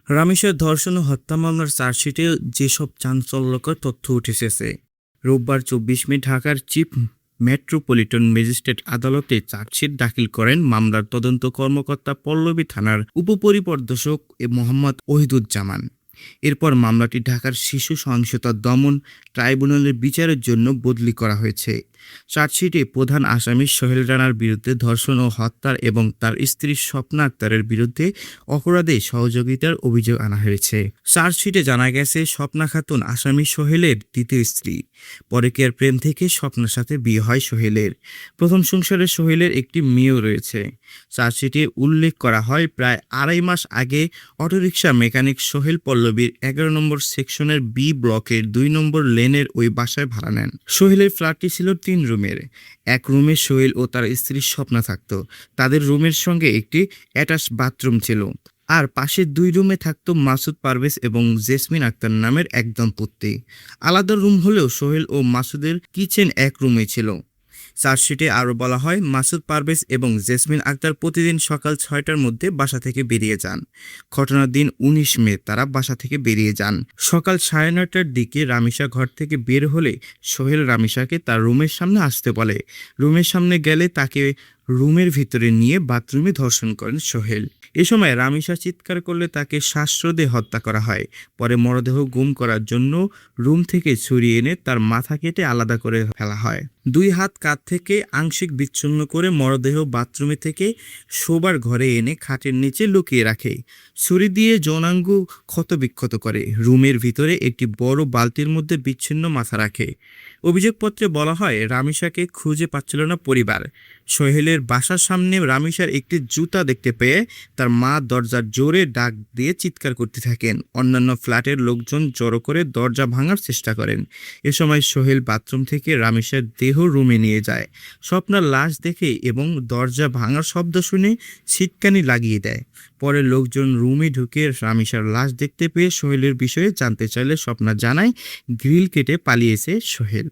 রামেশ্বর ধর্ষণ ও হত্যা মামলার চার্জশিটে যেসব চাঞ্চল্যকর তথ্য উঠে এসেছে। রোববার ২৪ মে ঢাকার চিফ মেট্রোপলিটন ম্যাজিস্ট্রেট আদালতে চার্জশিট দাখিল করেন মামলার তদন্ত কর্মকর্তা পল্লবী থানার উপপরিদর্শক মোহাম্মদ ওহিদুজ্জামান। এরপর মামলাটি ঢাকার শিশু সহিংসতা দমন ট্রাইব্যুনালের বিচারের জন্য বদলি করা হয়েছে। চার্জশিটে প্রধান আসামি সোহেল রানার বিরুদ্ধে ধর্ষণ ও হত্যার এবং তার স্ত্রী স্বপ্না আক্তারের বিরুদ্ধে অপরাধে সহযোগিতার অভিযোগ আনা হয়েছে। চার্জশিটে জানা গেছে, স্বপ্না খাতুন আসামি সোহেলের দ্বিতীয় স্ত্রী। পরকীয়ার প্রেম থেকে স্বপ্নার সাথে বিয়ে হয় সোহেলের। প্রথম সংসারে সোহেলের একটি মেয়েও রয়েছে। চার্জশিটে উল্লেখ করা হয়, প্রায় ২.৫ মাস আগে অটোরিকশা মেকানিক সোহেল পল্লবীর ১১ নম্বর সেকশনের বি ব্লকের ২ নম্বর লেনের ওই বাসায় ভাড়া নেন। সোহেলের ফ্ল্যাটটি ছিল ৩ রুমের। এক রুমে সোহেল ও তার স্ত্রী স্বপ্না থাকত। তাদের রুমের সঙ্গে একটি অ্যাটাচ বাথরুম ছিল। আর পাশের ২ রুমে থাকত মাসুদ পারভেজ এবং জেসমিন আক্তার নামের এক দম্পতি। আলাদা রুম হলেও সোহেল ও মাসুদের কিচেন এক রুমে ছিল। চার্জশিটে আরও বলা হয়, মাসুদ পারভেজ এবং জেসমিন আক্তার প্রতিদিন সকাল ৬টার মধ্যে বাসা থেকে বেরিয়ে যান। ঘটনার দিন ১৯ মে তারা বাসা থেকে বেরিয়ে যান। সকাল ৯:৩০টার দিকে রামিসা ঘর থেকে বের হলে সোহেল রামিসাকে তার রুমের সামনে আসতে বলে। রুমের সামনে গেলে তাকে রুমের ভিতরে নিয়ে বাথরুমে ধর্ষণ করেন সোহেল। এ সময় রামিসা চিৎকার করলে তাকে শ্বাসরোধে হত্যা করা হয়। পরে মরদেহ গুম করার জন্য রুম থেকে ছুরি এনে তার মাথা কেটে আলাদা করে ফেলা হয়। ২ হাত কাঁধ থেকে আংশিক বিচ্ছিন্ন করে মরদেহ বাথরুমে থেকে শোবার ঘরে এনে খাটের নিচে লুকিয়ে রাখে। ছুরি দিয়ে যৌনাঙ্গ ক্ষতবিক্ষত করে। রুমের ভিতরে একটি বড় বালতির মধ্যে বিচ্ছিন্ন মাথা রাখে। অভিযোগপত্রে বলা হয়, রামিসাকে খুঁজে পাচ্ছিল না পরিবার। সোহেলের বাসার সামনে রামিসার একটি জুতা দেখতে পেয়ে তার মা দরজার জোরে ডাক দিয়ে চিৎকার করতে থাকেন। অন্যান্য ফ্ল্যাটের লোকজন জড়ো করে দরজা ভাঙার চেষ্টা করেন। এ সময় সোহেল বাথরুম থেকে রামিসার দেহ রুমে নিয়ে যায়। স্বপ্নার লাশ দেখে এবং দরজা ভাঙার শব্দ শুনে ছিটকানি লাগিয়ে দেয়। পরে লোকজন রুমে ঢুকে রামিসার লাশ দেখতে পেয়ে সোহেলের বিষয়ে জানতে চাইলে স্বপ্না জানায়, গ্রিল কেটে পালিয়েছে সোহেল।